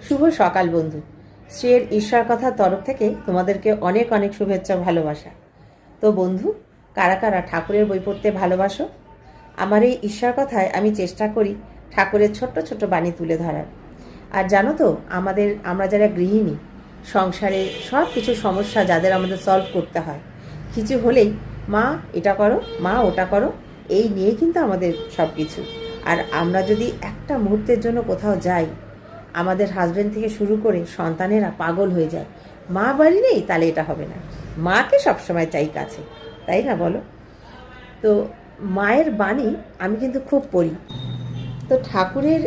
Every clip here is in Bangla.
শুভ সকাল বন্ধু। শ্রীর ঈশ্বর কথার তরফ থেকে তোমাদেরকে অনেক অনেক শুভেচ্ছা, ভালোবাসা। তো বন্ধু, কারা কারা ঠাকুরের বই পড়তে ভালোবাসো? আমার এই ঈশ্বর কথায় আমি চেষ্টা করি ঠাকুরের ছোট্ট ছোট্ট বাণী তুলে ধরার। আর জানো তো, আমরা যারা গৃহিণী, সংসারে সব কিছু সমস্যা যাদের আমাদের সলভ করতে হয়, কিছু হলেই মা এটা করো, মা ওটা করো, এই নিয়ে কিন্তু আমাদের সব কিছু। আর আমরা যদি একটা মুহূর্তের জন্য কোথাও যাই, আমাদের হাজব্যান্ড থেকে শুরু করে সন্তানেরা পাগল হয়ে যায়। মা বাড়ি নেই, তাহলে এটা হবে না। মাকে সবসময় চাই কাছে, তাই না বলো? তো মায়ের বাণী আমি কিন্তু খুব পড়ি। তো ঠাকুরের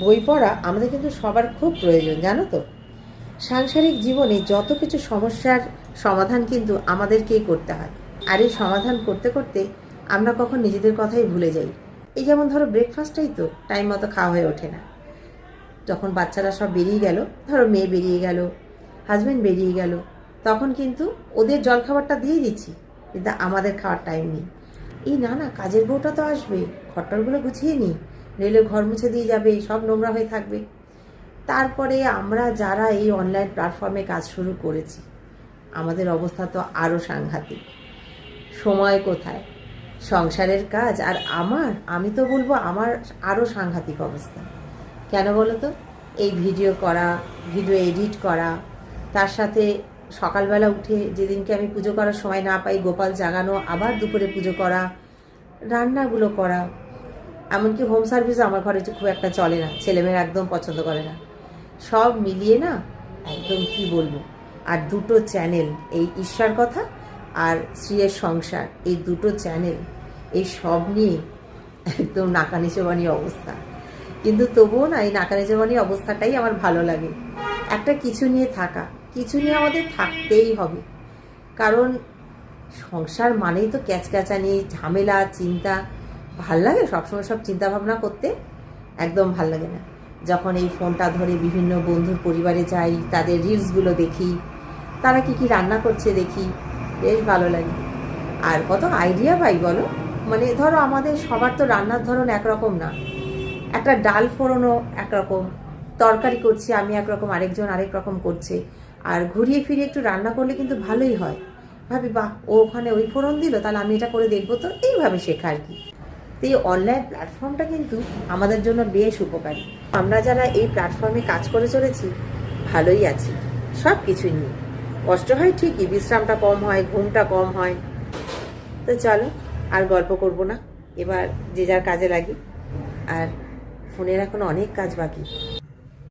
বই পড়া আমাদের কিন্তু সবার খুব প্রয়োজন, জানো তো। সাংসারিক জীবনে যত কিছু সমস্যার সমাধান কিন্তু আমাদেরকেই করতে হয়। আর এই সমাধান করতে করতে আমরা কখন নিজেদের কথাই ভুলে যাই। এই যেমন ধরো, ব্রেকফাস্টটাই তো টাইম মতো খাওয়া হয়ে ওঠে না। যখন বাচ্চারা সব বেরিয়ে গেল, ধরো মেয়ে বেরিয়ে গেল, হাজব্যান্ড বেরিয়ে গেল, তখন কিন্তু ওদের জলখাবারটা দিয়ে দিচ্ছি, কিন্তু আমাদের খাওয়ার টাইম নেই। এই না না, কাজের বউটা তো আসবে, ঘরটরগুলো গুছিয়ে নিই, নইলে ঘর মুছে দিয়ে যাবে, সব নোংরা হয়ে থাকবে। তারপরে আমরা যারা এই অনলাইন প্ল্যাটফর্মে কাজ শুরু করেছি, আমাদের অবস্থা তো আরও সাংঘাতিক। সময় কোথায়, সংসারের কাজ, আর আমি তো বলবো আমার আরও সাংঘাতিক অবস্থা। কেন বলো তো? এই ভিডিও করা, ভিডিও এডিট করা, তার সাথে সকালবেলা উঠে যেদিনকে আমি পুজো করার সময় না পাই, গোপাল জাগানো, আবার দুপুরে পুজো করা, রান্নাগুলো করা, এমনকি হোম সার্ভিসও আমার ঘরে খুব একটা চলে না, ছেলেমেয়েরা একদম পছন্দ করে না। সব মিলিয়ে না একদম কি বলবো। আর দুটো চ্যানেল, এই ঈশ্বর কথা আর শ্রীয়ের সংসার, এই দুটো চ্যানেল, এই সব নিয়ে একদম নাকানিচোবানি অবস্থা। কিন্তু তবুও না, এই নাকানিচোবানি অবস্থাটাই আমার ভালো লাগে। একটা কিছু নিয়ে থাকা, কিছু নিয়ে আমাদের থাকতেই হবে। কারণ সংসার মানেই তো ক্যাচক্যাচানি, ঝামেলা, চিন্তা। ভাল লাগে সবসময় সব চিন্তা ভাবনা করতে? একদম ভাল লাগে না। যখন এই ফোনটা ধরে বিভিন্ন বন্ধুর পরিবারে যাই, তাদের রিলসগুলো দেখি, তারা কি কি রান্না করছে দেখি, বেশ ভালো লাগে। আর কত আইডিয়া পাই বলো। মানে ধরো, আমাদের সবার তো রান্নার ধরন একরকম না। একটা ডাল ফোড়নও একরকম, তরকারি করছি আমি একরকম, আরেকজন আরেক রকম করছে। আর ঘুরিয়ে ফিরিয়ে একটু রান্না করলে কিন্তু ভালোই হয়। ভাবি, বাহ, ও ওখানে ওই ফোড়ন দিল, তাহলে আমি এটা করে দেখবো। তো এইভাবে শেখা আর কি। তো এই অনলাইন প্ল্যাটফর্মটা কিন্তু আমাদের জন্য বেশ উপকারী। আমরা যারা এই প্ল্যাটফর্মে কাজ করে চলেছি, ভালোই আছি সব কিছু নিয়ে। কষ্ট হয় ঠিকই, বিশ্রামটা কম হয়, ঘুমটা কম হয়। তো চলো, আর গল্প করব না, এবার যে যার কাজে লাগি। আর ফোনের এখন অনেক কাজ বাকি।